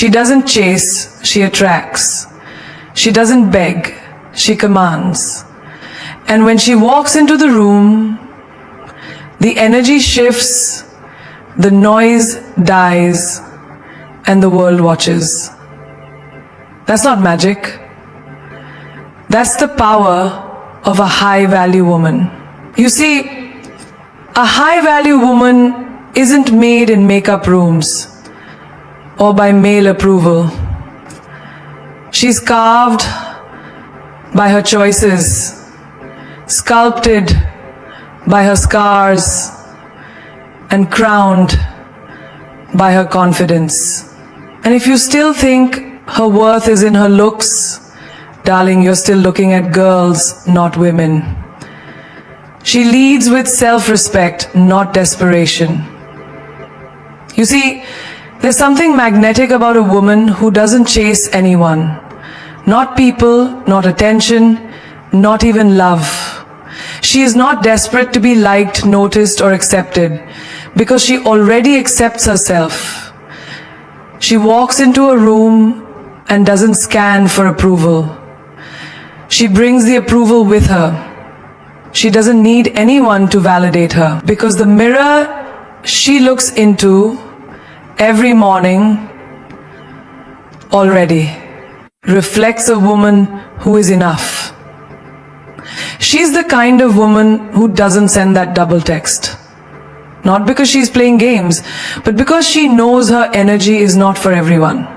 She doesn't chase, she attracts. She doesn't beg, she commands. And when she walks into the room, the energy shifts, the noise dies, and the world watches. That's not magic. That's the power of a high-value woman. You see, a high-value woman isn't made in makeup rooms or by male approval. She's carved by her choices, sculpted by her scars, and crowned by her confidence. And if you still think her worth is in her looks, darling, you're still looking at girls, not women. She leads with self-respect, not desperation. You see, there's something magnetic about a woman who doesn't chase anyone. Not people, not attention, not even love. She is not desperate to be liked, noticed, or accepted because she already accepts herself. She walks into a room and doesn't scan for approval. She brings the approval with her. She doesn't need anyone to validate her because the mirror she looks into every morning already reflects a woman who is enough. She's the kind of woman who doesn't send that double text. Not because she's playing games, but because she knows her energy is not for everyone.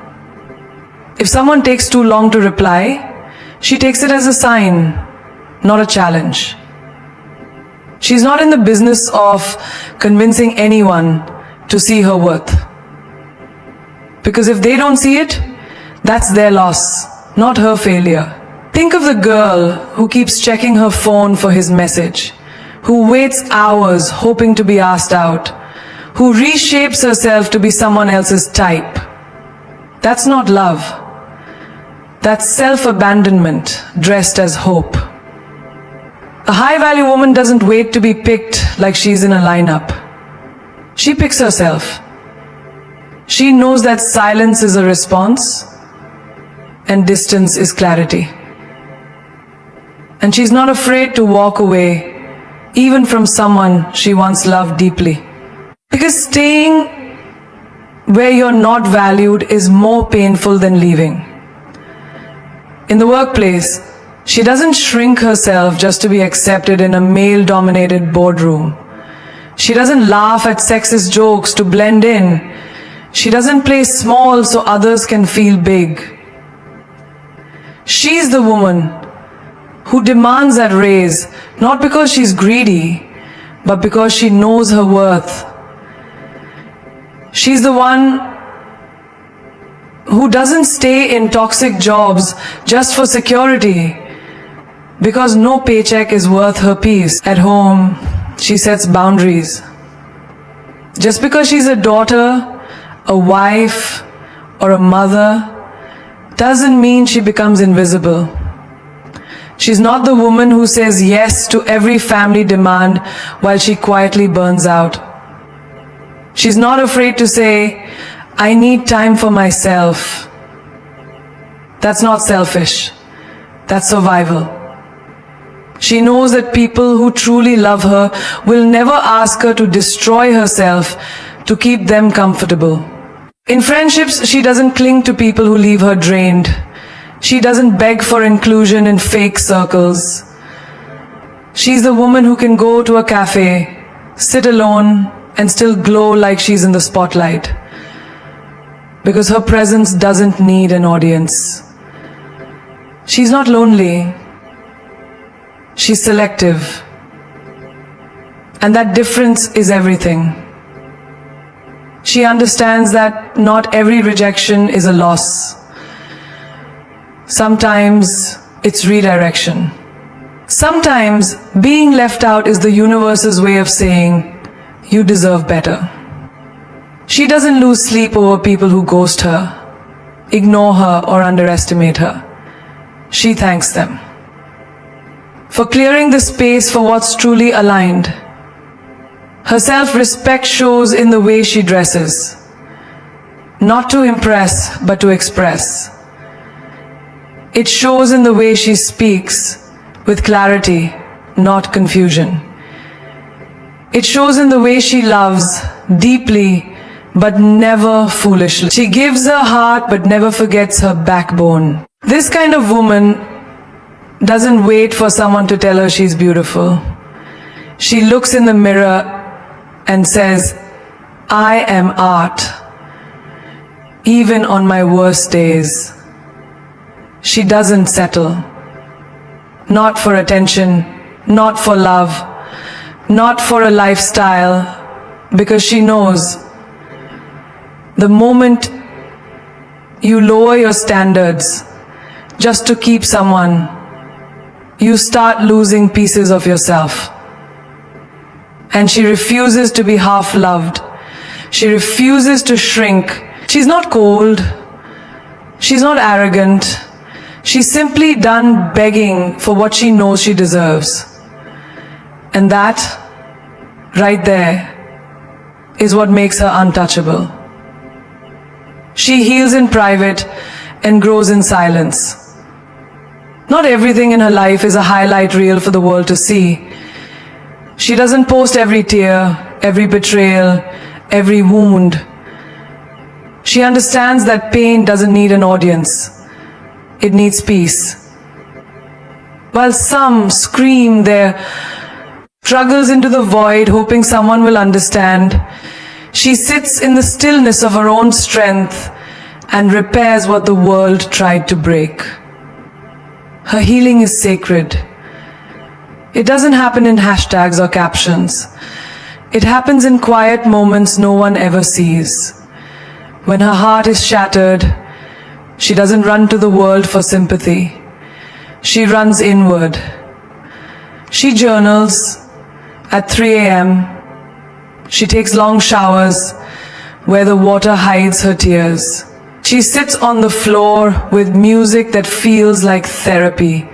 If someone takes too long to reply, she takes it as a sign, not a challenge. She's not in the business of convincing anyone to see her worth. Because if they don't see it, that's their loss, not her failure. Think of the girl who keeps checking her phone for his message, who waits hours hoping to be asked out, who reshapes herself to be someone else's type. That's not love. That's self-abandonment dressed as hope. A high-value woman doesn't wait to be picked like she's in a lineup. She picks herself. She knows that silence is a response and distance is clarity. And she's not afraid to walk away, even from someone she once loved deeply. Because staying where you're not valued is more painful than leaving. In the workplace, she doesn't shrink herself just to be accepted in a male-dominated boardroom. She doesn't laugh at sexist jokes to blend in. She doesn't play small so others can feel big. She's the woman who demands that raise, not because she's greedy, but because she knows her worth. She's the one who doesn't stay in toxic jobs just for security, because no paycheck is worth her peace. At home, she sets boundaries. Just because she's a daughter, a wife, or a mother, doesn't mean she becomes invisible. She's not the woman who says yes to every family demand while she quietly burns out. She's not afraid to say, I need time for myself. That's not selfish. That's survival. She knows that people who truly love her will never ask her to destroy herself to keep them comfortable. In friendships, she doesn't cling to people who leave her drained. She doesn't beg for inclusion in fake circles. She's the woman who can go to a cafe, sit alone, and still glow like she's in the spotlight. Because her presence doesn't need an audience. She's not lonely. She's selective. And that difference is everything. She understands that not every rejection is a loss. Sometimes it's redirection. Sometimes being left out is the universe's way of saying, you deserve better. She doesn't lose sleep over people who ghost her, ignore her, or underestimate her. She thanks them for clearing the space for what's truly aligned. Her self-respect shows in the way she dresses. not to impress, but to express. It shows in the way she speaks with clarity, not confusion. It shows in the way she loves deeply, but never foolishly. She gives her heart, but never forgets her backbone. This kind of woman doesn't wait for someone to tell her she's beautiful. She looks in the mirror and says, I am art, even on my worst days. She doesn't settle. Not for attention, not for love, not for a lifestyle, because she knows the moment you lower your standards just to keep someone, you start losing pieces of yourself. And she refuses to be half loved. She refuses to shrink. She's not cold. She's not arrogant. She's simply done begging for what she knows she deserves. And that, right there, is what makes her untouchable. She heals in private and grows in silence. Not everything in her life is a highlight reel for the world to see. She doesn't post every tear, every betrayal, every wound. She understands that pain doesn't need an audience. It needs peace. While some scream their struggles into the void, hoping someone will understand, she sits in the stillness of her own strength and repairs what the world tried to break. Her healing is sacred. It doesn't happen in hashtags or captions. It happens in quiet moments no one ever sees. When her heart is shattered, she doesn't run to the world for sympathy. She runs inward. She journals at 3 a.m. She takes long showers where the water hides her tears. She sits on the floor with music that feels like therapy.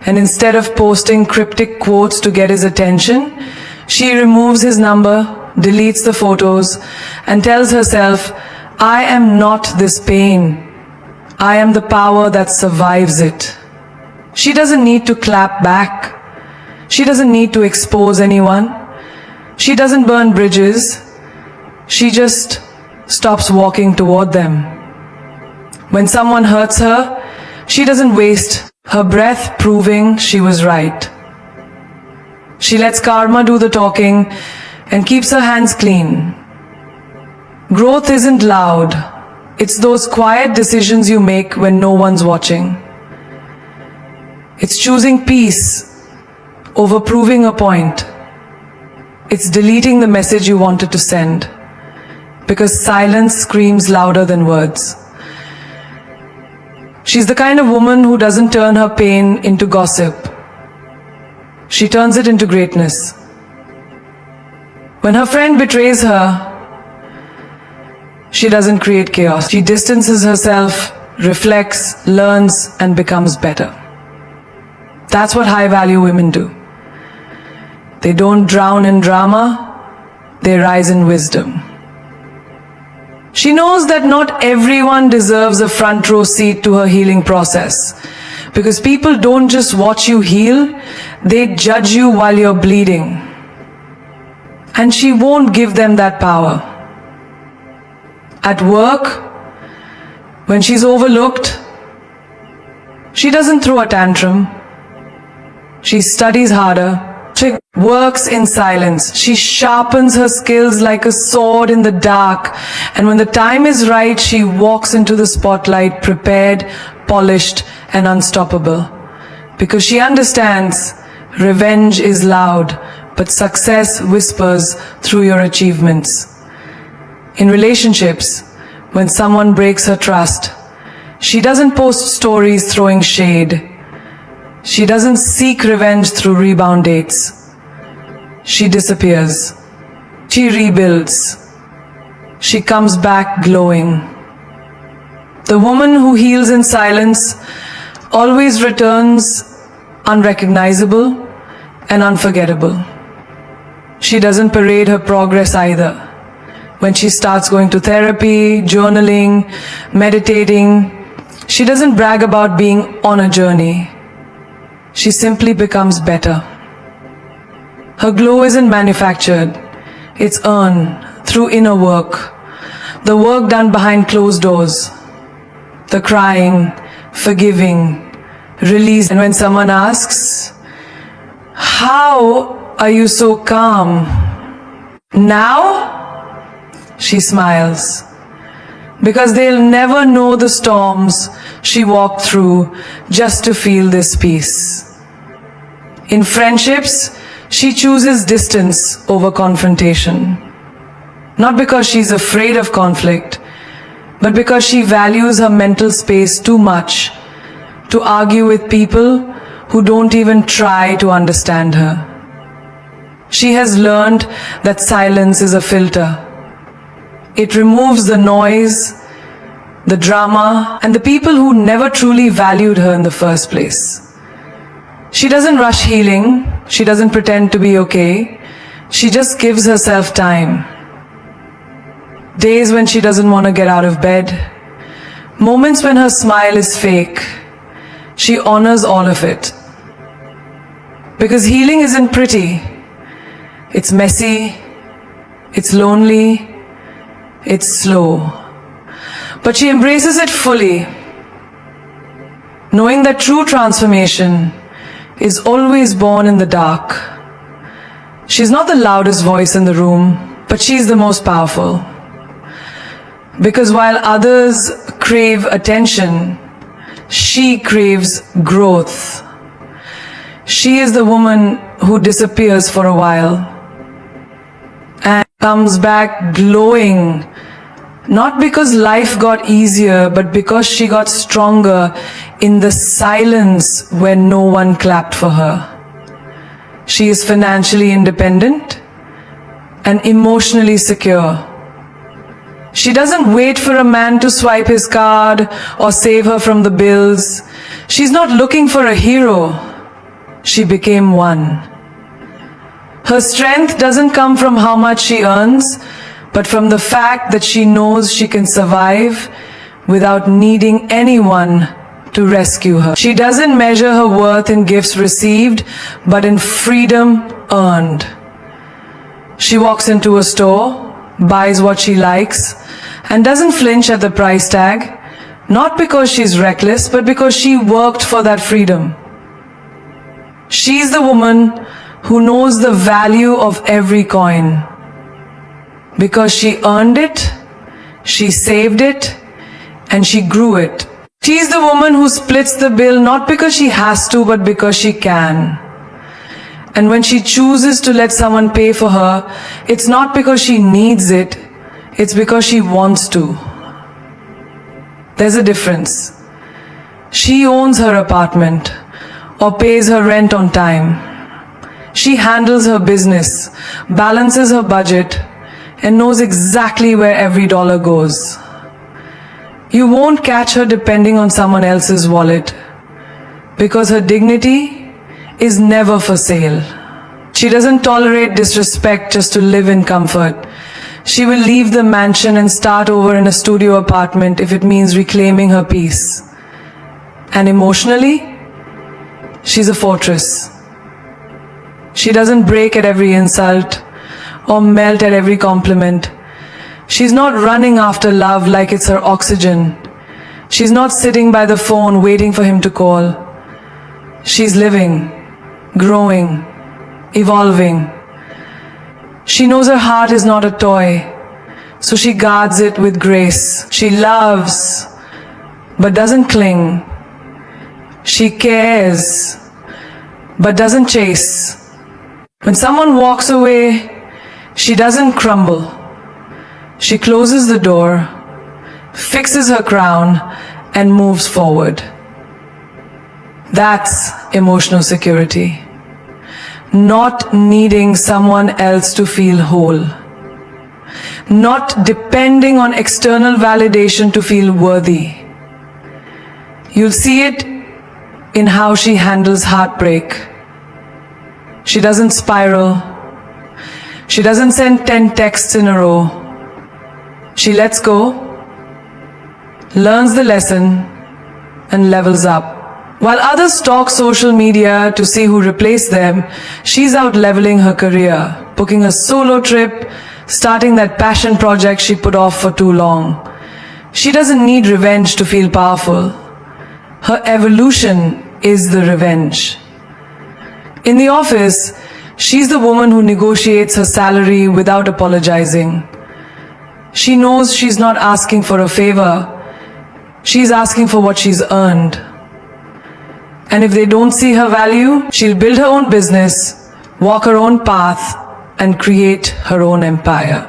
And instead of posting cryptic quotes to get his attention, she removes his number, deletes the photos, and tells herself, I am not this pain. I am the power that survives it. She doesn't need to clap back. She doesn't need to expose anyone. She doesn't burn bridges. She just stops walking toward them. When someone hurts her, she doesn't waste her breath proving she was right. She lets karma do the talking and keeps her hands clean. Growth isn't loud. It's those quiet decisions you make when no one's watching. It's choosing peace over proving a point. It's deleting the message you wanted to send, because silence screams louder than words. She's the kind of woman who doesn't turn her pain into gossip. She turns it into greatness. When her friend betrays her, she doesn't create chaos. She distances herself, reflects, learns, and becomes better. That's what high-value women do. They don't drown in drama, they rise in wisdom. She knows that not everyone deserves a front row seat to her healing process, because people don't just watch you heal, they judge you while you're bleeding. And she won't give them that power. At work, when she's overlooked, she doesn't throw a tantrum. She studies harder. She works in silence. She sharpens her skills like a sword in the dark. And when the time is right, she walks into the spotlight prepared, polished, and unstoppable. Because she understands revenge is loud, but success whispers through your achievements. In relationships, when someone breaks her trust, she doesn't post stories throwing shade. She doesn't seek revenge through rebound dates. She disappears. She rebuilds. She comes back glowing. The woman who heals in silence always returns unrecognizable and unforgettable. She doesn't parade her progress either. When she starts going to therapy, journaling, meditating, she doesn't brag about being on a journey. She simply becomes better. Her glow isn't manufactured. It's earned through inner work. The work done behind closed doors. The crying, forgiving, release. And when someone asks, "How are you so calm now?" she smiles. Because they'll never know the storms she walked through just to feel this peace. In friendships, she chooses distance over confrontation. Not because she's afraid of conflict, but because she values her mental space too much to argue with people who don't even try to understand her. She has learned that silence is a filter. It removes the noise, the drama, and the people who never truly valued her in the first place. She doesn't rush healing. She doesn't pretend to be okay. She just gives herself time. Days when she doesn't want to get out of bed. Moments when her smile is fake. She honors all of it. Because healing isn't pretty. It's messy. It's lonely. It's slow. But she embraces it fully, knowing that true transformation is always born in the dark. She's not the loudest voice in the room, but she's the most powerful. Because while others crave attention, she craves growth. She is the woman who disappears for a while and comes back glowing, not because life got easier, but because she got stronger in the silence when no one clapped for her. She is financially independent and emotionally secure. She doesn't wait for a man to swipe his card or save her from the bills. She's not looking for a hero. She became one. Her strength doesn't come from how much she earns, but from the fact that she knows she can survive without needing anyone to rescue her. She doesn't measure her worth in gifts received, but in freedom earned. She walks into a store, buys what she likes, and doesn't flinch at the price tag, not because she's reckless, but because she worked for that freedom. She's the woman who knows the value of every coin. Because she earned it, she saved it, and she grew it. She's the woman who splits the bill not because she has to, but because she can. And when she chooses to let someone pay for her, it's not because she needs it, it's because she wants to. There's a difference. She owns her apartment or pays her rent on time. She handles her business, balances her budget, and knows exactly where every dollar goes. You won't catch her depending on someone else's wallet, because her dignity is never for sale. She doesn't tolerate disrespect just to live in comfort. She will leave the mansion and start over in a studio apartment if it means reclaiming her peace. And emotionally, she's a fortress. She doesn't break at every insult or melt at every compliment. She's not running after love like it's her oxygen. She's not sitting by the phone waiting for him to call. She's living, growing, evolving. She knows her heart is not a toy, so she guards it with grace. She loves, but doesn't cling. She cares, but doesn't chase. When someone walks away, she doesn't crumble. She closes the door, fixes her crown, and moves forward. That's emotional security. Not needing someone else to feel whole. Not depending on external validation to feel worthy. You'll see it in how she handles heartbreak. She doesn't spiral. She doesn't send 10 texts in a row. She lets go, learns the lesson, and levels up. While others stalk social media to see who replaced them, she's out leveling her career, booking a solo trip, starting that passion project she put off for too long. She doesn't need revenge to feel powerful. Her evolution is the revenge. In the office, she's the woman who negotiates her salary without apologizing. She knows she's not asking for a favor. She's asking for what she's earned. And if they don't see her value, she'll build her own business, walk her own path, and create her own empire.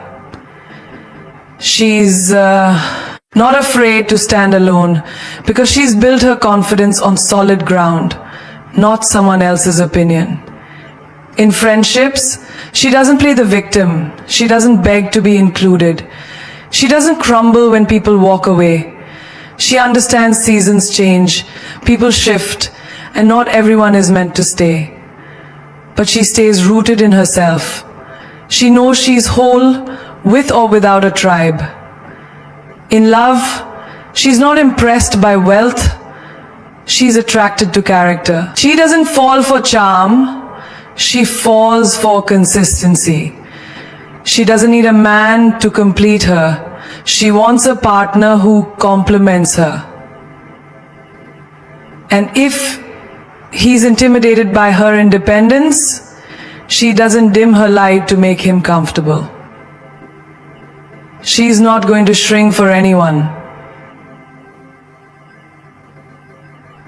She's not afraid to stand alone because she's built her confidence on solid ground, not someone else's opinion. In friendships, she doesn't play the victim. She doesn't beg to be included. She doesn't crumble when people walk away. She understands seasons change, people shift, and not everyone is meant to stay. But she stays rooted in herself. She knows she's whole with or without a tribe. In love, she's not impressed by wealth. She's attracted to character. She doesn't fall for charm. She falls for consistency. She doesn't need a man to complete her. She wants a partner who complements her. And if he's intimidated by her independence, she doesn't dim her light to make him comfortable. She's not going to shrink for anyone.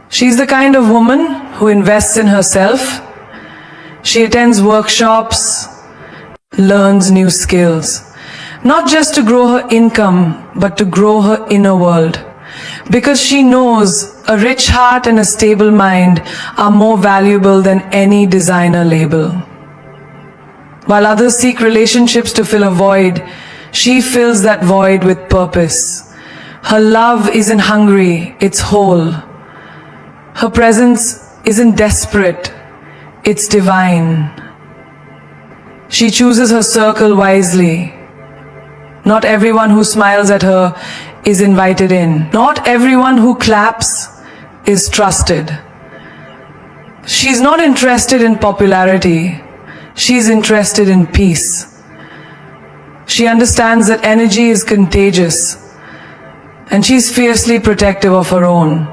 She's the kind of woman who invests in herself. She attends workshops, learns new skills, not just to grow her income, but to grow her inner world. Because she knows a rich heart and a stable mind are more valuable than any designer label. While others seek relationships to fill a void, she fills that void with purpose. Her love isn't hungry, it's whole. Her presence isn't desperate, it's divine. She chooses her circle wisely. Not everyone who smiles at her is invited in. Not everyone who claps is trusted. She's not interested in popularity. She's interested in peace. She understands that energy is contagious, and she's fiercely protective of her own.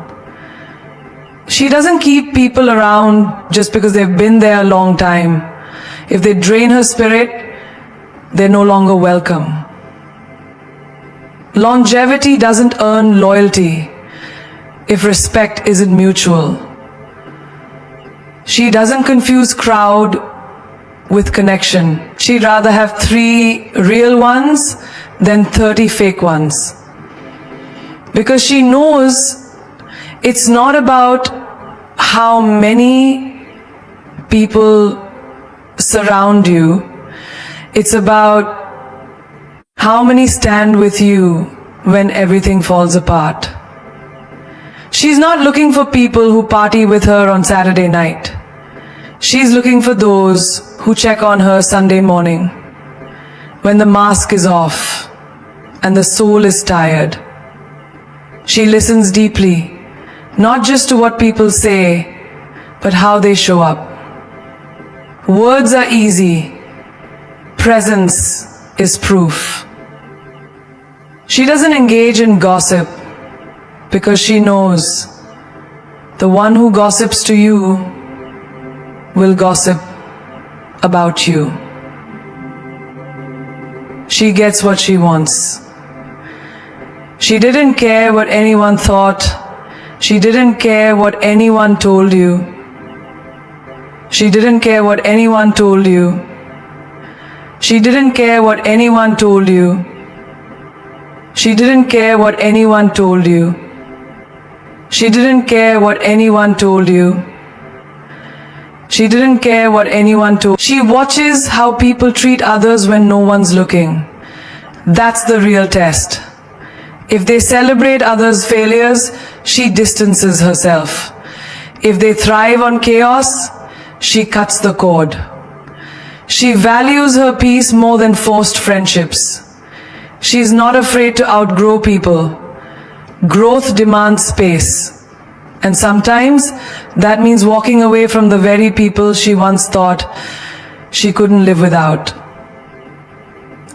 She doesn't keep people around just because they've been there a long time. If they drain her spirit, they're no longer welcome. Longevity doesn't earn loyalty if respect isn't mutual. She doesn't confuse crowd with connection. She'd rather have 3 real ones than 30 fake ones. Because she knows it's not about how many people surround you. It's about how many stand with you when everything falls apart. She's not looking for people who party with her on Saturday night. She's looking for those who check on her Sunday morning, when the mask is off and the soul is tired. She listens deeply, not just to what people say, but how they show up. Words are easy. Presence is proof. She doesn't engage in gossip because she knows the one who gossips to you will gossip about you. She gets what she wants. She didn't care what anyone thought. She didn't care what anyone told you. She didn't care what anyone told you. She didn't care what anyone told you. She didn't care what anyone told you. She didn't care what anyone told you. She didn't care what anyone told. She watches how people treat others when no one's looking. That's the real test. If they celebrate others' failures, she distances herself. If they thrive on chaos, she cuts the cord. She values her peace more than forced friendships. She's not afraid to outgrow people. Growth demands space. And sometimes that means walking away from the very people she once thought she couldn't live without.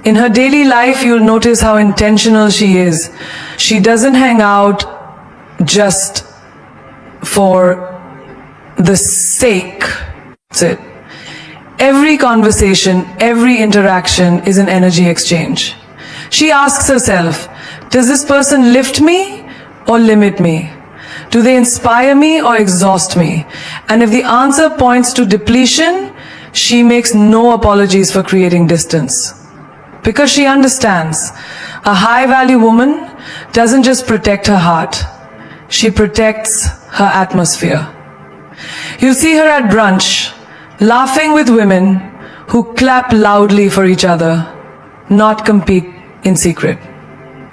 In her daily life, you'll notice how intentional she is. She doesn't hang out just for the sake. That's it. Every conversation, every interaction is an energy exchange. She asks herself, does this person lift me or limit me? Do they inspire me or exhaust me? And if the answer points to depletion, she makes no apologies for creating distance. Because she understands, a high-value woman doesn't just protect her heart, she protects her atmosphere. You'll see her at brunch, laughing with women who clap loudly for each other, not compete in secret.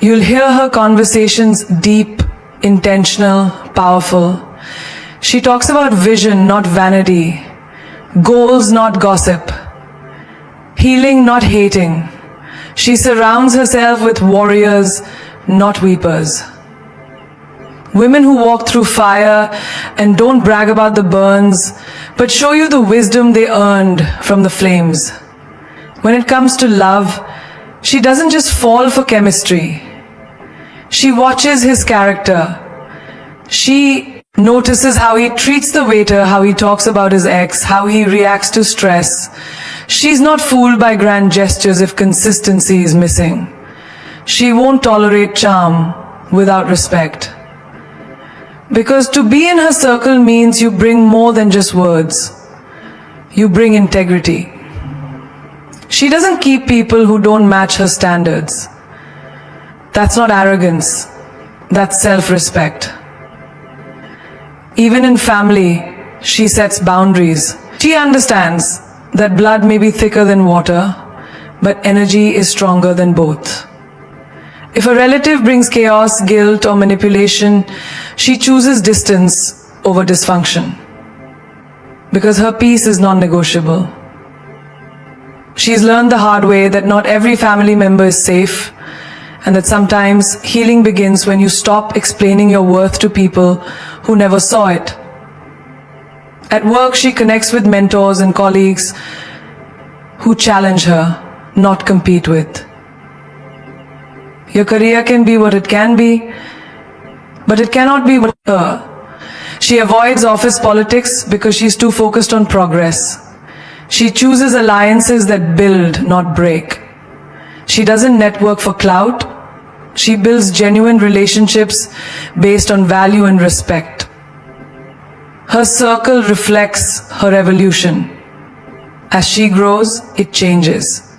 You'll hear her conversations deep, intentional, powerful. She talks about vision, not vanity, goals, not gossip, healing, not hating. She surrounds herself with warriors, not weepers. Women who walk through fire and don't brag about the burns, but show you the wisdom they earned from the flames. When it comes to love, she doesn't just fall for chemistry. She watches his character. She notices how he treats the waiter, how he talks about his ex, how he reacts to stress. She's not fooled by grand gestures if consistency is missing. She won't tolerate charm without respect. Because to be in her circle means you bring more than just words. You bring integrity. She doesn't keep people who don't match her standards. That's not arrogance. That's self-respect. Even in family, she sets boundaries. She understands that blood may be thicker than water, but energy is stronger than both. If a relative brings chaos, guilt, or manipulation, she chooses distance over dysfunction. Because her peace is non-negotiable. She's learned the hard way that not every family member is safe, and that sometimes healing begins when you stop explaining your worth to people who never saw it. At work, she connects with mentors and colleagues who challenge her, not compete with. Your career can be what it can be, but it cannot be what her. She avoids office politics because she's too focused on progress. She chooses alliances that build, not break. She doesn't network for clout. She builds genuine relationships based on value and respect. Her circle reflects her evolution. As she grows, it changes.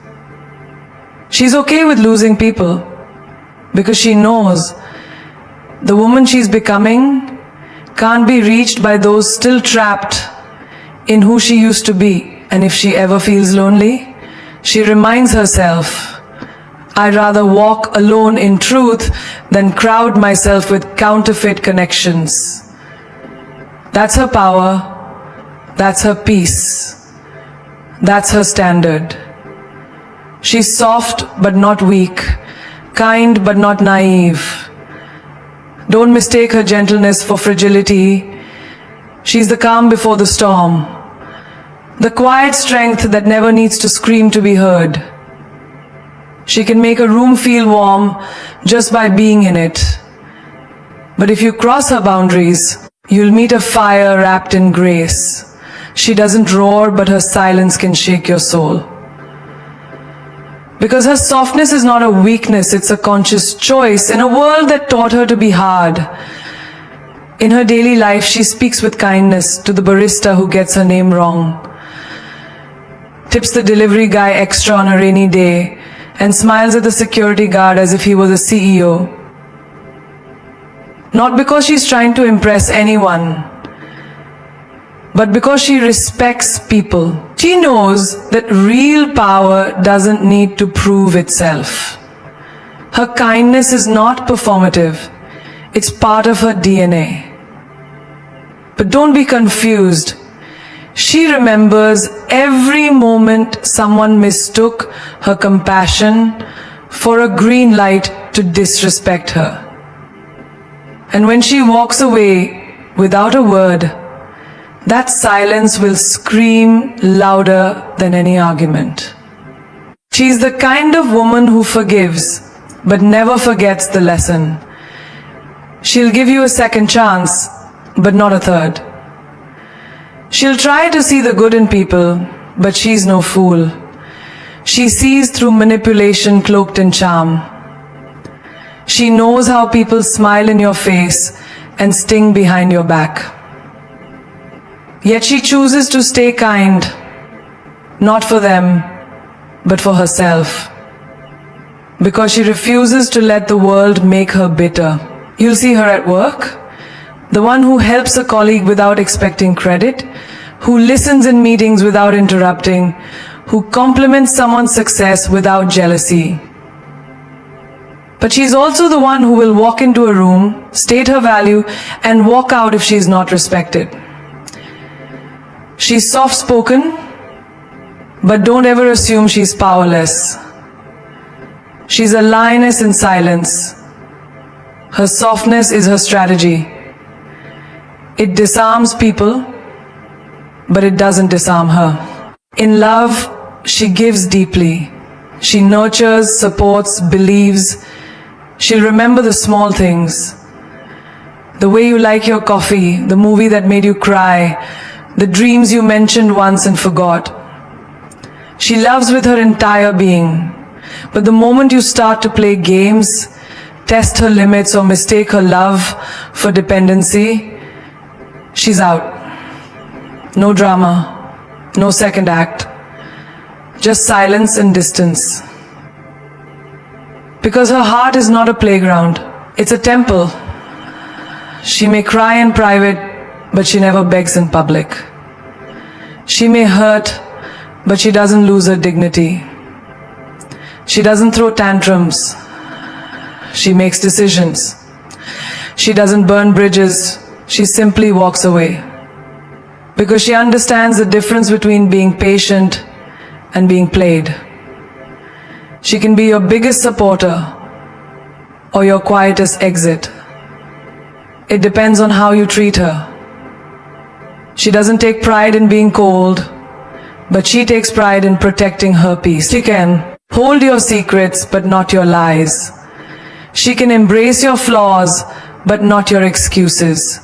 She's okay with losing people because she knows the woman she's becoming can't be reached by those still trapped in who she used to be. And if she ever feels lonely, she reminds herself, I'd rather walk alone in truth than crowd myself with counterfeit connections. That's her power. That's her peace. That's her standard. She's soft but not weak, kind but not naive. Don't mistake her gentleness for fragility. She's the calm before the storm. The quiet strength that never needs to scream to be heard. She can make a room feel warm just by being in it. But if you cross her boundaries, you'll meet a fire wrapped in grace. She doesn't roar, but her silence can shake your soul. Because her softness is not a weakness, it's a conscious choice in a world that taught her to be hard. In her daily life, she speaks with kindness to the barista who gets her name wrong, tips the delivery guy extra on a rainy day, and smiles at the security guard as if he was a CEO. Not because she's trying to impress anyone, but because she respects people. She knows that real power doesn't need to prove itself. Her kindness is not performative. It's part of her DNA. But don't be confused. She remembers every moment someone mistook her compassion for a green light to disrespect her. And when she walks away without a word, that silence will scream louder than any argument. She's the kind of woman who forgives, but never forgets the lesson. She'll give you a second chance, but not a third. She'll try to see the good in people, but she's no fool. She sees through manipulation cloaked in charm. She knows how people smile in your face and sting behind your back. Yet she chooses to stay kind, not for them, but for herself. Because she refuses to let the world make her bitter. You'll see her at work, the one who helps a colleague without expecting credit, who listens in meetings without interrupting, who compliments someone's success without jealousy. But she's also the one who will walk into a room, state her value, and walk out if she's not respected. She's soft-spoken, but don't ever assume she's powerless. She's a lioness in silence. Her softness is her strategy. It disarms people, but it doesn't disarm her. In love, she gives deeply. She nurtures, supports, believes. She'll remember the small things. The way you like your coffee, the movie that made you cry, the dreams you mentioned once and forgot. She loves with her entire being. But the moment you start to play games, test her limits or mistake her love for dependency, she's out. No drama, no second act, just silence and distance. Because her heart is not a playground, it's a temple. She may cry in private, but she never begs in public. She may hurt, but she doesn't lose her dignity. She doesn't throw tantrums. She makes decisions. She doesn't burn bridges. She simply walks away. Because she understands the difference between being patient and being played. She can be your biggest supporter or your quietest exit. It depends on how you treat her. She doesn't take pride in being cold, but she takes pride in protecting her peace. She can hold your secrets, but not your lies. She can embrace your flaws, but not your excuses.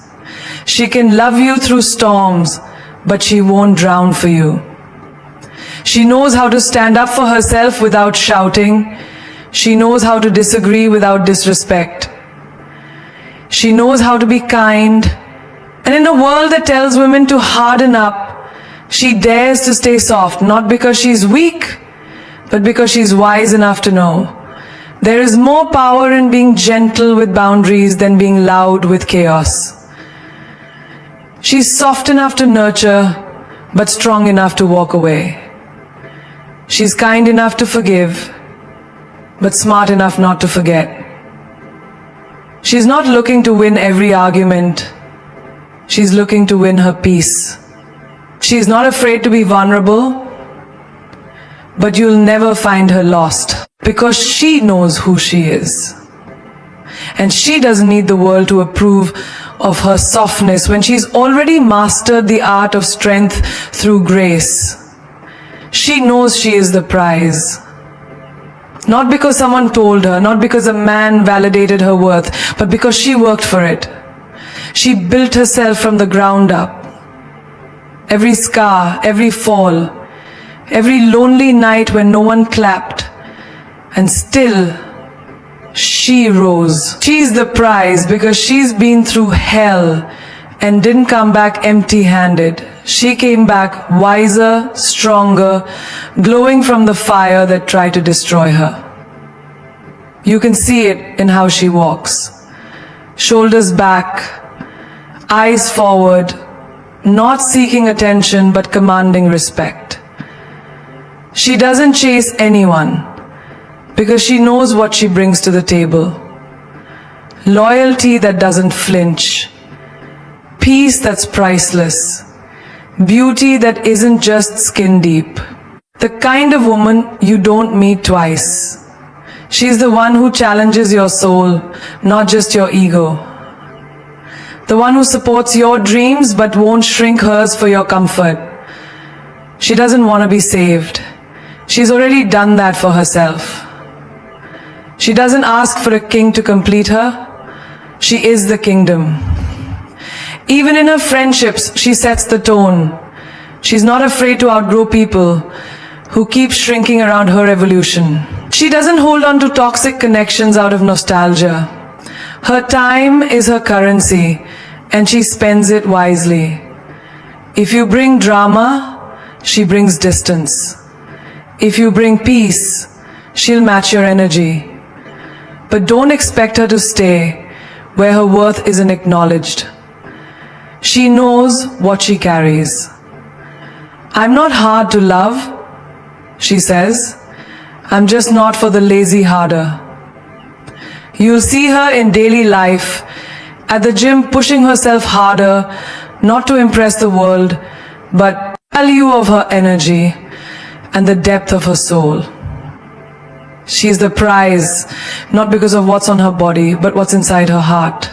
She can love you through storms, but she won't drown for you. She knows how to stand up for herself without shouting. She knows how to disagree without disrespect. She knows how to be kind. And in a world that tells women to harden up, she dares to stay soft, not because she's weak, but because she's wise enough to know there is more power in being gentle with boundaries than being loud with chaos. She's soft enough to nurture, but strong enough to walk away. She's kind enough to forgive, but smart enough not to forget. She's not looking to win every argument. She's looking to win her peace. She's not afraid to be vulnerable, but you'll never find her lost because she knows who she is. And she doesn't need the world to approve of her softness when she's already mastered the art of strength through grace. She knows she is the prize. Not because someone told her, not because a man validated her worth, but because she worked for it. She built herself from the ground up. Every scar, every fall, every lonely night when no one clapped, and still she rose. She's the prize because she's been through hell and didn't come back empty-handed. She came back wiser, stronger, glowing from the fire that tried to destroy her. You can see it in how she walks. Shoulders back, eyes forward, not seeking attention but commanding respect. She doesn't chase anyone because she knows what she brings to the table. Loyalty that doesn't flinch. Peace that's priceless. Beauty that isn't just skin deep. The kind of woman you don't meet twice. She's the one who challenges your soul, not just your ego. The one who supports your dreams but won't shrink hers for your comfort. She doesn't want to be saved. She's already done that for herself. She doesn't ask for a king to complete her. She is the kingdom. Even in her friendships, she sets the tone. She's not afraid to outgrow people who keep shrinking around her evolution. She doesn't hold on to toxic connections out of nostalgia. Her time is her currency, and she spends it wisely. If you bring drama, she brings distance. If you bring peace, she'll match your energy. But don't expect her to stay where her worth isn't acknowledged. She knows what she carries. I'm not hard to love, she says. I'm just not for the lazy harder. You'll see her in daily life, at the gym pushing herself harder, not to impress the world, but value of her energy and the depth of her soul. She's the prize, not because of what's on her body, but what's inside her heart.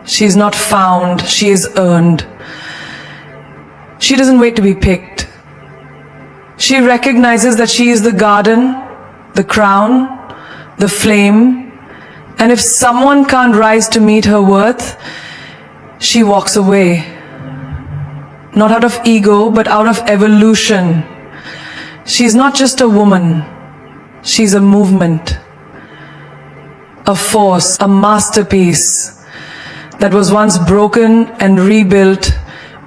She's not found, she is earned. She doesn't wait to be picked. She recognizes that she is the garden, the crown, the flame, and if someone can't rise to meet her worth, she walks away. Not out of ego, but out of evolution. She's not just a woman. She's a movement, a force, a masterpiece that was once broken and rebuilt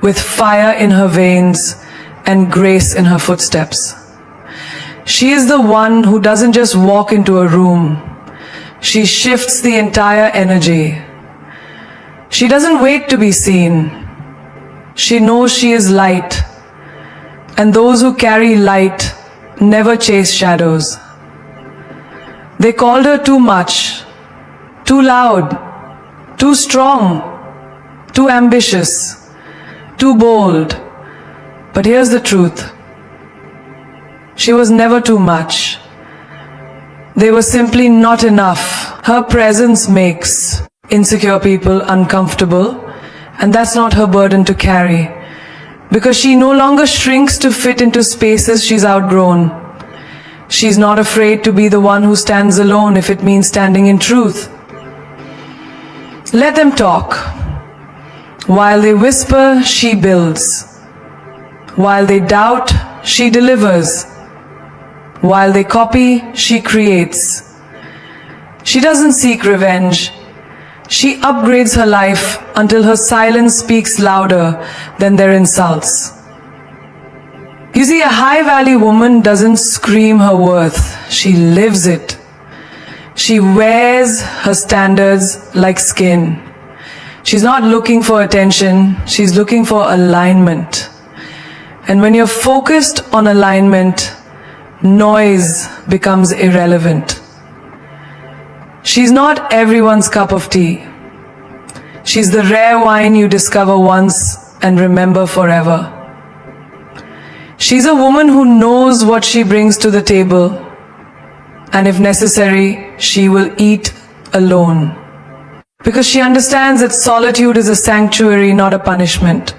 with fire in her veins and grace in her footsteps. She is the one who doesn't just walk into a room. She shifts the entire energy. She doesn't wait to be seen. She knows she is light, and those who carry light never chase shadows. They called her too much, too loud, too strong, too ambitious, too bold. But here's the truth. She was never too much. They were simply not enough. Her presence makes insecure people uncomfortable, and that's not her burden to carry, because she no longer shrinks to fit into spaces she's outgrown. She's not afraid to be the one who stands alone if it means standing in truth. Let them talk. While they whisper, she builds. While they doubt, she delivers. While they copy, she creates. She doesn't seek revenge. She upgrades her life until her silence speaks louder than their insults. You see, a high-value woman doesn't scream her worth. She lives it. She wears her standards like skin. She's not looking for attention. She's looking for alignment. And when you're focused on alignment, noise becomes irrelevant. She's not everyone's cup of tea. She's the rare wine you discover once and remember forever. She's a woman who knows what she brings to the table, and if necessary, she will eat alone. Because she understands that solitude is a sanctuary, not a punishment.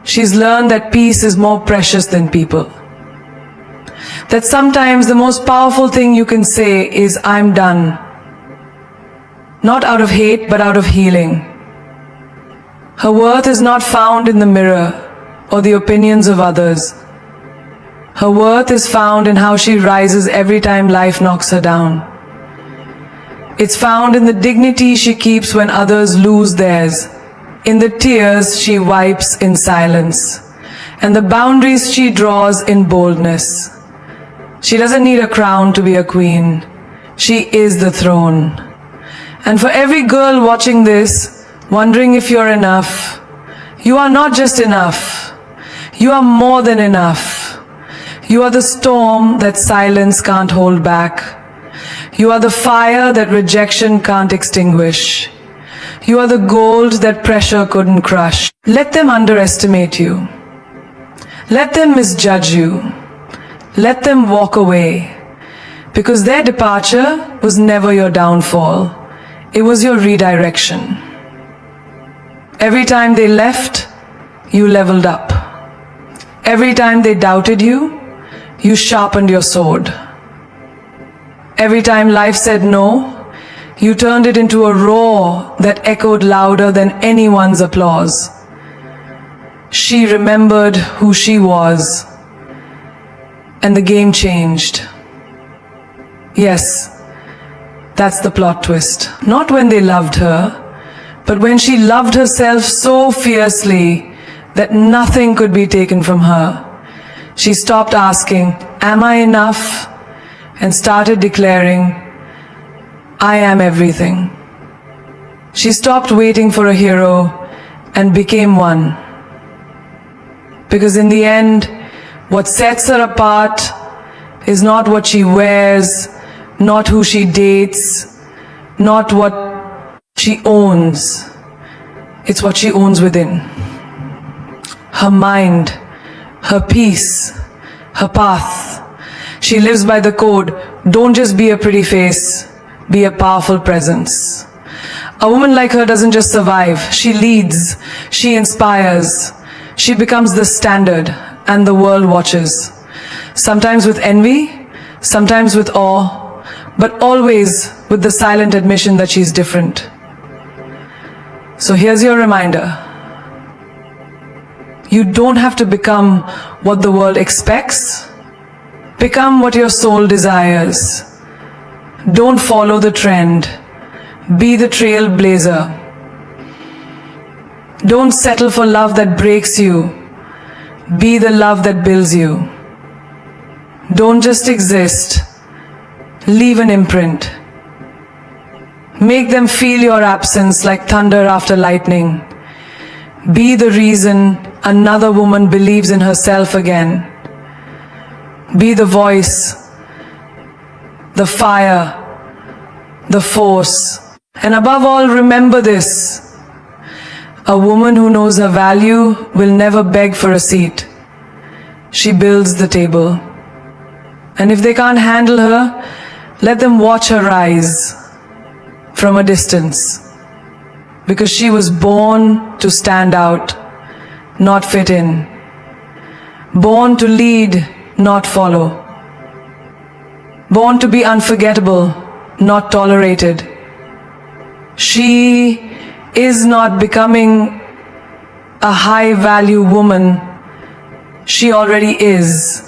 She's learned that peace is more precious than people. That sometimes the most powerful thing you can say is, I'm done. Not out of hate, but out of healing. Her worth is not found in the mirror or the opinions of others. Her worth is found in how she rises every time life knocks her down. It's found in the dignity she keeps when others lose theirs, in the tears she wipes in silence, and the boundaries she draws in boldness. She doesn't need a crown to be a queen. She is the throne. And for every girl watching this, wondering if you're enough, you are not just enough. You are more than enough. You are the storm that silence can't hold back. You are the fire that rejection can't extinguish. You are the gold that pressure couldn't crush. Let them underestimate you. Let them misjudge you. Let them walk away. Because their departure was never your downfall. It was your redirection. Every time they left, you leveled up. Every time they doubted you, you sharpened your sword. Every time life said no, you turned it into a roar that echoed louder than anyone's applause. She remembered who she was, and the game changed. Yes, that's the plot twist. Not when they loved her, but when she loved herself so fiercely that nothing could be taken from her. She stopped asking, "Am I enough?" and started declaring, "I am everything." She stopped waiting for a hero and became one. Because in the end, what sets her apart is not what she wears, not who she dates, not what she owns. It's what she owns within. Her mind, her peace, her path. She lives by the code, don't just be a pretty face, be a powerful presence. A woman like her doesn't just survive, she leads, she inspires, she becomes the standard, and the world watches. Sometimes with envy, sometimes with awe, but always with the silent admission that she's different. So here's your reminder. You don't have to become what the world expects. Become what your soul desires. Don't follow the trend. Be the trailblazer. Don't settle for love that breaks you. Be the love that builds you. Don't just exist. Leave an imprint. Make them feel your absence like thunder after lightning. Be the reason another woman believes in herself again. Be the voice, the fire, the force. And above all, remember this. A woman who knows her value will never beg for a seat. She builds the table. And if they can't handle her, let them watch her rise from a distance. Because she was born to stand out, not fit in. Born to lead, not follow. Born to be unforgettable, not tolerated. She is not becoming a high-value woman. She already is.